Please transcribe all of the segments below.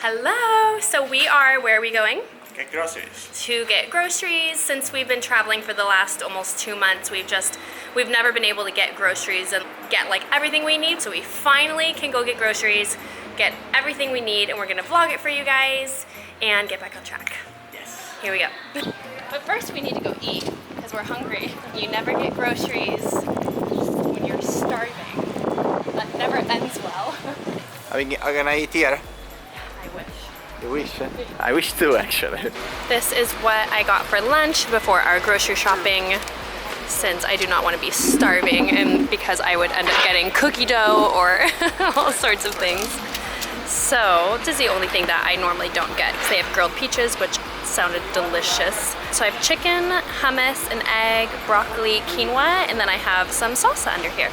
Hello! So we are, where are we going? Get groceries. To get groceries. Since we've been traveling for the last almost 2 months, we've never been able to get groceries and get like everything we need. So we finally can go get groceries, get everything we need, and we're gonna vlog it for you guys and get back on track. Yes. Here we go. But first we need to go eat because we're hungry. You never get groceries when you're starving. That never ends well. Are we gonna eat here? I wish. You wish? I wish too, actually. This is what I got for lunch before our grocery shopping, since I do not want to be starving and because I would end up getting cookie dough or all sorts of things. So this is the only thing that I normally don't get. They have grilled peaches, which sounded delicious. So I have chicken, hummus, an egg, broccoli, quinoa, and then I have some salsa under here.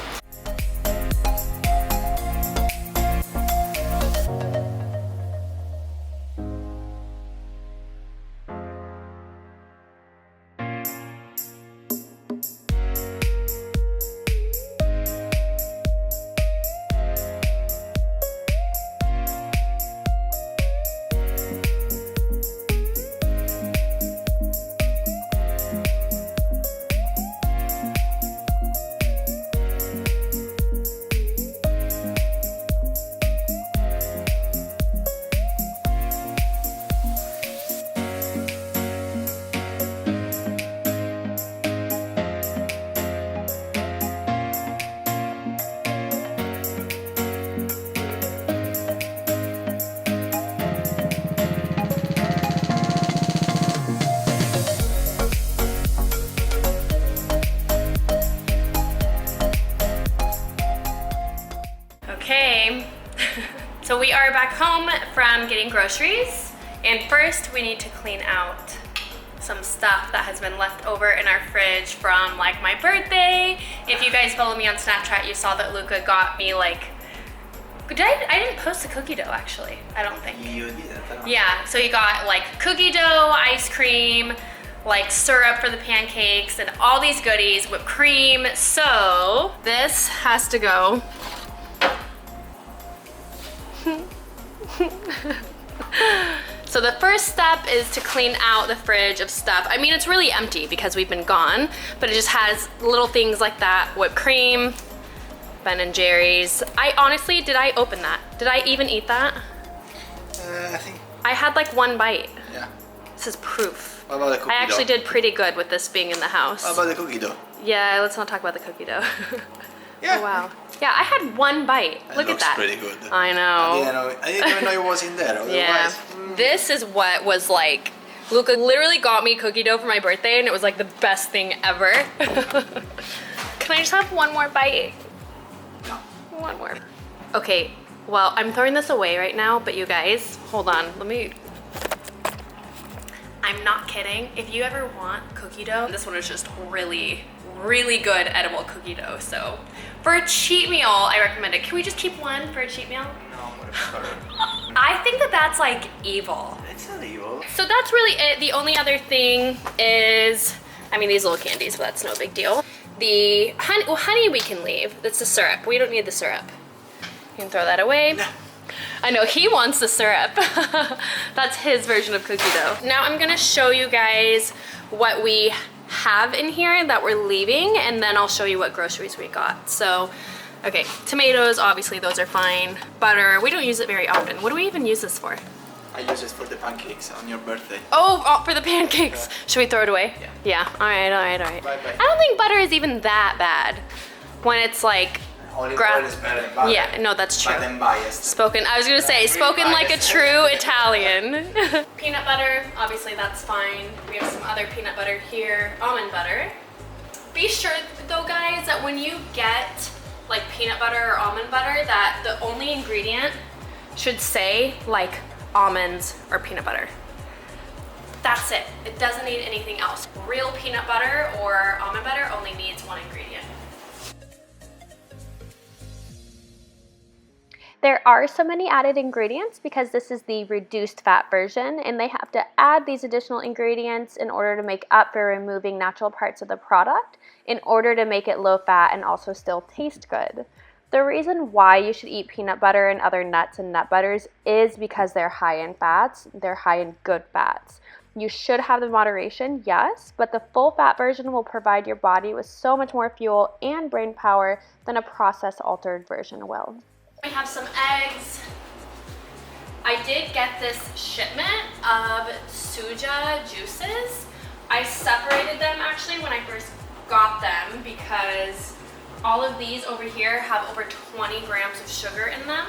Okay, so we are back home from getting groceries, and first we need to clean out some stuff that has been left over in our fridge from like my birthday. If you guys follow me on Snapchat, you saw that Luca got me like, I didn't post the cookie dough actually, I don't think. You didn't? Yeah, so he got like cookie dough, ice cream, like syrup for the pancakes, and all these goodies, whipped cream. So this has to go. So the first step is to clean out the fridge of stuff. I mean, it's really empty because we've been gone, but it just has little things like that. Whipped cream, Ben & Jerry's. I honestly, did I open that? Did I even eat that? I think. I had like one bite. Yeah. This is proof. What about the cookie I actually dough? did pretty good with this being in the house. What about the cookie dough? Yeah, let's not talk about the cookie dough. Yeah. Oh, wow. Yeah, I had one bite. Look at that. Pretty good. I know. I didn't even know it was in there. Otherwise, Yeah. This is what was like, Luca literally got me cookie dough for my birthday and it was like the best thing ever. Can I just have one more bite? No. One more. Okay, well, I'm throwing this away right now, but you guys, hold on, I'm not kidding. If you ever want cookie dough, this one is just really, really good edible cookie dough. So for a cheat meal, I recommend it. Can we just keep one for a cheat meal? No, whatever. I think that that's like evil. It's not evil. So that's really it. The only other thing is, I mean, these little candies, but that's no big deal. The honey, well, honey we can leave. That's the syrup. We don't need the syrup. You can throw that away. No. I know, he wants the syrup. That's his version of cookie dough. Now I'm gonna show you guys what we have in here that we're leaving, and then I'll show you what groceries we got. So, okay, tomatoes, obviously those are fine. Butter, we don't use it very often. What do we even use this for? I use it for the pancakes on your birthday. Oh, for the pancakes. Yeah. Should we throw it away? Yeah. Yeah, all right. Bye-bye. I don't think butter is even that bad when it's like, Olive oil is better than butter. yeah, no, that's true. But I'm biased. Spoken, I was gonna say, spoken like a true Italian. Peanut butter, obviously that's fine. We have some other peanut butter here. Almond butter. Be sure though, guys, that when you get like peanut butter or almond butter, that the only ingredient should say like almonds or peanut butter. That's it. It doesn't need anything else. Real peanut butter or almond butter only needs one ingredient. There are so many added ingredients because this is the reduced fat version, and they have to add these additional ingredients in order to make up for removing natural parts of the product in order to make it low fat and also still taste good. The reason why you should eat peanut butter and other nuts and nut butters is because they're high in fats. They're high in good fats. You should have the moderation, yes, but the full fat version will provide your body with so much more fuel and brain power than a processed altered version will. We have some eggs. I did get this shipment of Suja juices. I separated them actually when I first got them because all of these over here have over 20 grams of sugar in them,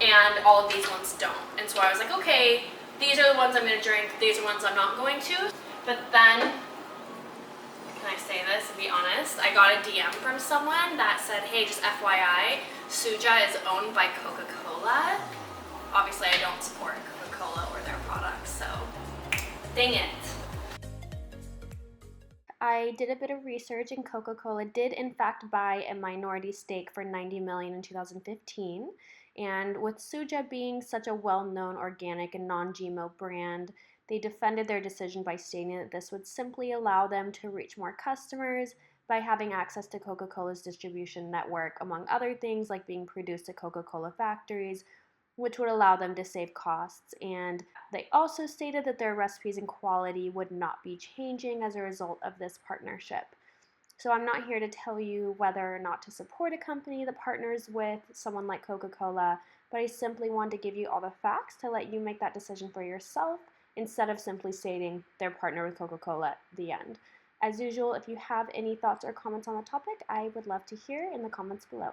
and all of these ones don't. And so I was like, okay, these are the ones I'm gonna drink, these are the ones I'm not going to. But then, can I say this and be honest? I got a DM from someone that said, hey, just FYI, Suja is owned by Coca-Cola. Obviously I don't support Coca-Cola or their products, so dang it. I did a bit of research, and Coca-Cola did in fact buy a minority stake for $90 million in 2015. And with Suja being such a well-known organic and non-GMO brand, they defended their decision by stating that this would simply allow them to reach more customers by having access to Coca-Cola's distribution network, among other things like being produced at Coca-Cola factories, which would allow them to save costs. And they also stated that their recipes and quality would not be changing as a result of this partnership. So I'm not here to tell you whether or not to support a company that partners with someone like Coca-Cola, but I simply want to give you all the facts to let you make that decision for yourself instead of simply stating they're partnered with Coca-Cola, the end. As usual, if you have any thoughts or comments on the topic, I would love to hear in the comments below.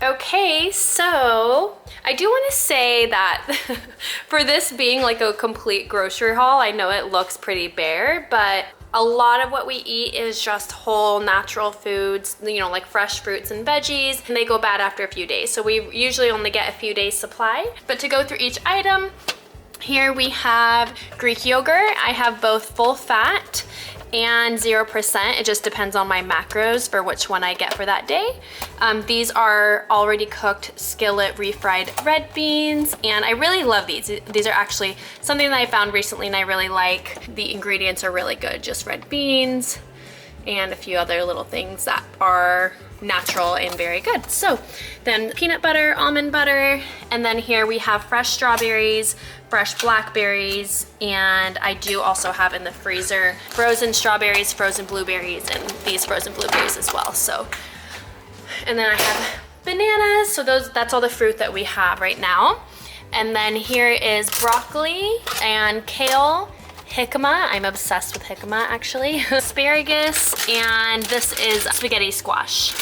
Okay, so I do want to say that for this being like a complete grocery haul, I know it looks pretty bare, but a lot of what we eat is just whole natural foods, you know, like fresh fruits and veggies, and they go bad after a few days. So we usually only get a few days supply. But to go through each item, here we have Greek yogurt. I have both full fat and 0%. It just depends on my macros for which one I get for that day. These are already cooked skillet refried red beans, and I really love these. These are actually something that I found recently and I really like. The ingredients are really good, just red beans and a few other little things that are natural and very good. So then peanut butter, almond butter, and then here we have fresh strawberries, fresh blackberries, and I do also have in the freezer frozen strawberries, frozen blueberries, and these frozen blueberries as well. So, and then I have bananas. So that's all the fruit that we have right now. And then here is broccoli and kale, jicama. I'm obsessed with jicama actually. Asparagus, and this is spaghetti squash.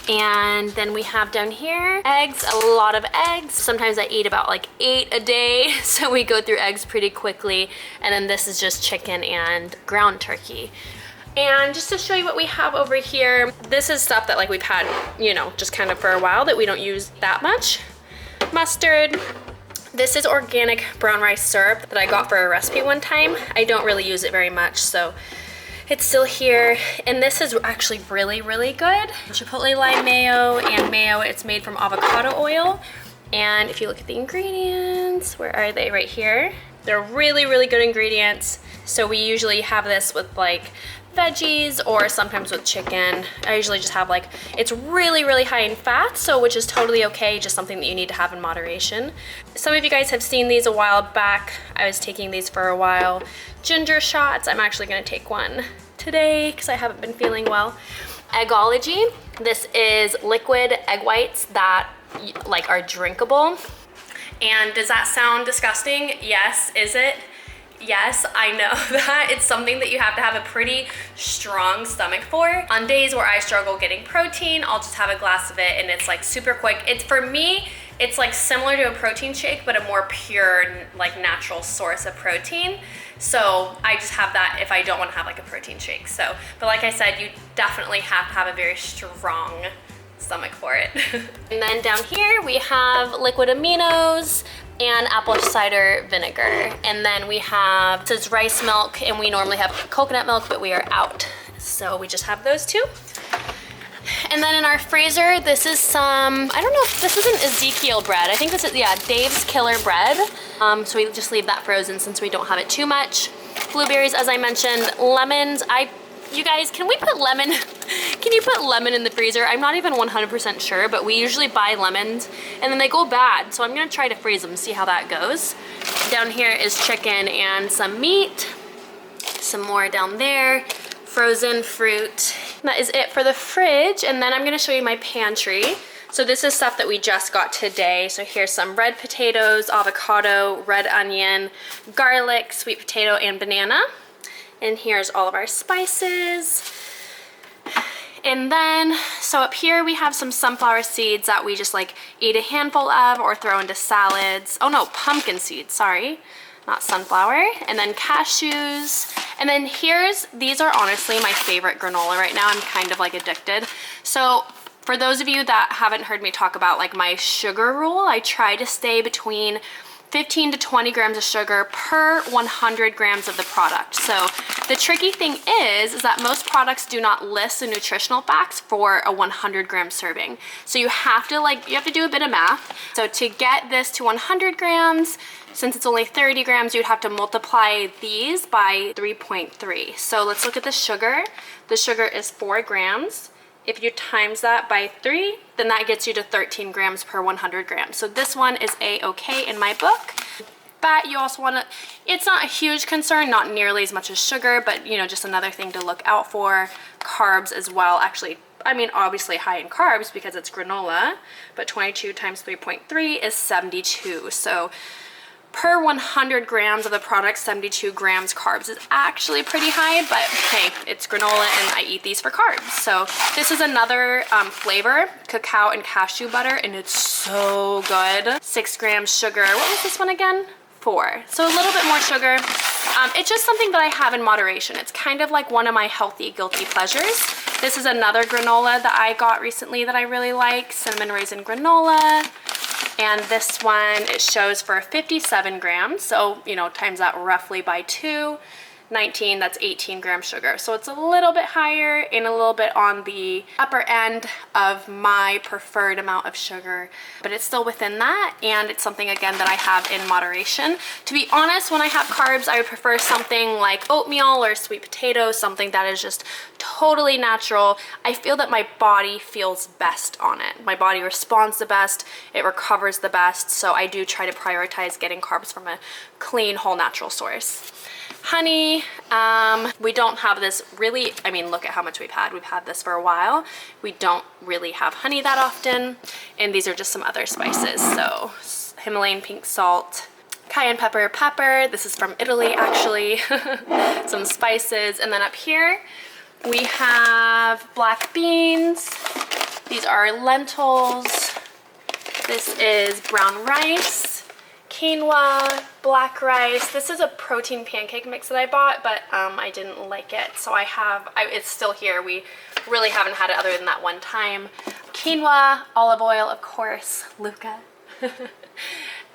And then we have down here eggs, a lot of eggs. Sometimes I eat about like 8 a day, so we go through eggs pretty quickly. And then this is just chicken and ground turkey. And just to show you what we have over here, this is stuff that like we've had, you know, just kind of for a while that we don't use that much. Mustard. This is organic brown rice syrup that I got for a recipe one time. I don't really use it very much, so it's still here. And this is actually really, really good. Chipotle lime mayo and mayo. It's made from avocado oil. And if you look at the ingredients, where are they? Right here. They're really, really good ingredients. So we usually have this with like veggies or sometimes with chicken. I usually just have like, it's really, really high in fat, so which is totally okay, just something that you need to have in moderation. Some of you guys have seen these a while back. I was taking these for a while. Ginger shots, I'm actually gonna take one today because I haven't been feeling well. Eggology, this is liquid egg whites that like are drinkable. And does that sound disgusting? Yes, is it? Yes, I know that it's something that you have to have a pretty strong stomach for. On days where I struggle getting protein, I'll just have a glass of it and it's like super quick. It's for me, it's like similar to a protein shake, but a more pure, like natural source of protein. So I just have that if I don't want to have like a protein shake. So, but like I said, you definitely have to have a very strong stomach for it. And then down here we have liquid aminos and apple cider vinegar. And then we have, this is rice milk, and we normally have coconut milk, but we are out. So we just have those two. And then in our freezer, this is some, I don't know if this isn't Ezekiel bread. I think this is, yeah, Dave's Killer bread. So we just leave that frozen since we don't have it too much. blueberries, as I mentioned, lemons. You guys, can we put lemon, can you put lemon in the freezer? I'm not even 100% sure, but we usually buy lemons and then they go bad. So I'm gonna try to freeze them, see how that goes. Down here is chicken and some meat. Some more down there. Frozen fruit. That is it for the fridge. And then I'm gonna show you my pantry. So this is stuff that we just got today. So here's some red potatoes, avocado, red onion, garlic, sweet potato, and banana. And here's all of our spices. And then, so up here we have some sunflower seeds that we just like eat a handful of or throw into salads. Oh no, pumpkin seeds, sorry. Not sunflower. And then cashews. And then these are honestly my favorite granola right now. I'm kind of like addicted. So for those of you that haven't heard me talk about like my sugar rule, I try to stay between 15 to 20 grams of sugar per 100 grams of the product. So the tricky thing is that most products do not list the nutritional facts for a 100 gram serving. So you have to do a bit of math. So to get this to 100 grams, since it's only 30 grams, you'd have to multiply these by 3.3. So let's look at the sugar. The sugar is 4 grams. If you times that by 3, then that gets you to 13 grams per 100 grams. So this one is a-okay in my book. Fat, you also want to, it's not a huge concern, not nearly as much as sugar, but you know, just another thing to look out for. Carbs as well, actually, I mean, obviously high in carbs because it's granola, but 22 times 3.3 is 72. So per 100 grams of the product, 72 grams carbs is actually pretty high, but hey, it's granola and I eat these for carbs. So this is another flavor, cacao and cashew butter, and it's so good. 6 grams sugar. What was this one again? 4. So a little bit more sugar. It's just something that I have in moderation. It's kind of like one of my healthy, guilty pleasures. This is another granola that I got recently that I really like, cinnamon raisin granola. And this one, it shows for 57 grams. So, you know, times that roughly by 2, 19, that's 18 grams sugar. So it's a little bit higher and a little bit on the upper end of my preferred amount of sugar, but it's still within that. And it's something, again, that I have in moderation. To be honest, when I have carbs, I would prefer something like oatmeal or sweet potato, something that is just totally natural. I feel that my body feels best on it. My body responds the best, it recovers the best. So I do try to prioritize getting carbs from a clean, whole, natural source. Honey, we don't have this really, I mean, look at how much we've had. We've had this for a while. We don't really have honey that often. And these are just some other spices. So Himalayan pink salt, cayenne pepper. This is from Italy, actually. Some spices. And then up here, we have black beans. These are lentils. This is brown rice. Quinoa, black rice. This is a protein pancake mix that I bought, but I didn't like it. So it's still here. We really haven't had it other than that one time. Quinoa, olive oil, of course, Luca.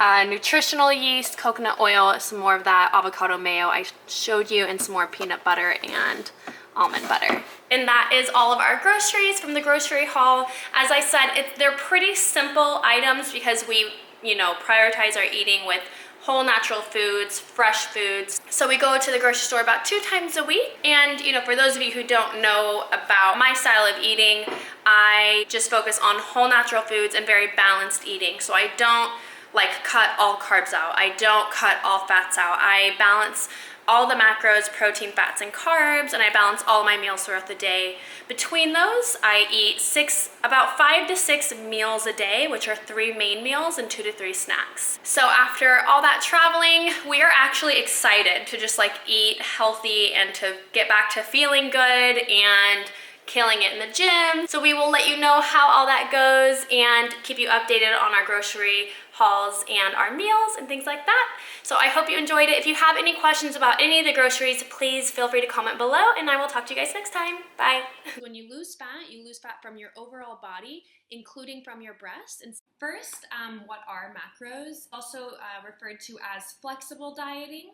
Nutritional yeast, coconut oil, some more of that avocado mayo I showed you, and some more peanut butter and almond butter. And that is all of our groceries from the grocery haul. As I said, they're pretty simple items because we, you know, prioritize our eating with whole natural foods, fresh foods. So we go to the grocery store about 2 times a week. And, you know, for those of you who don't know about my style of eating, I just focus on whole natural foods and very balanced eating. So I don't like cut all carbs out. I don't cut all fats out. I balance all the macros, protein, fats, and carbs, and I balance all my meals throughout the day. Between those, I eat about 5 to 6 meals a day, which are 3 main meals and 2 to 3 snacks. So after all that traveling, we are actually excited to just like eat healthy and to get back to feeling good and killing it in the gym. So we will let you know how all that goes and keep you updated on our grocery hauls and our meals and things like that. So I hope you enjoyed it. If you have any questions about any of the groceries, please feel free to comment below, and I will talk to you guys next time. Bye. When you lose fat from your overall body, including from your breast. And first, what are macros? Also referred to as flexible dieting.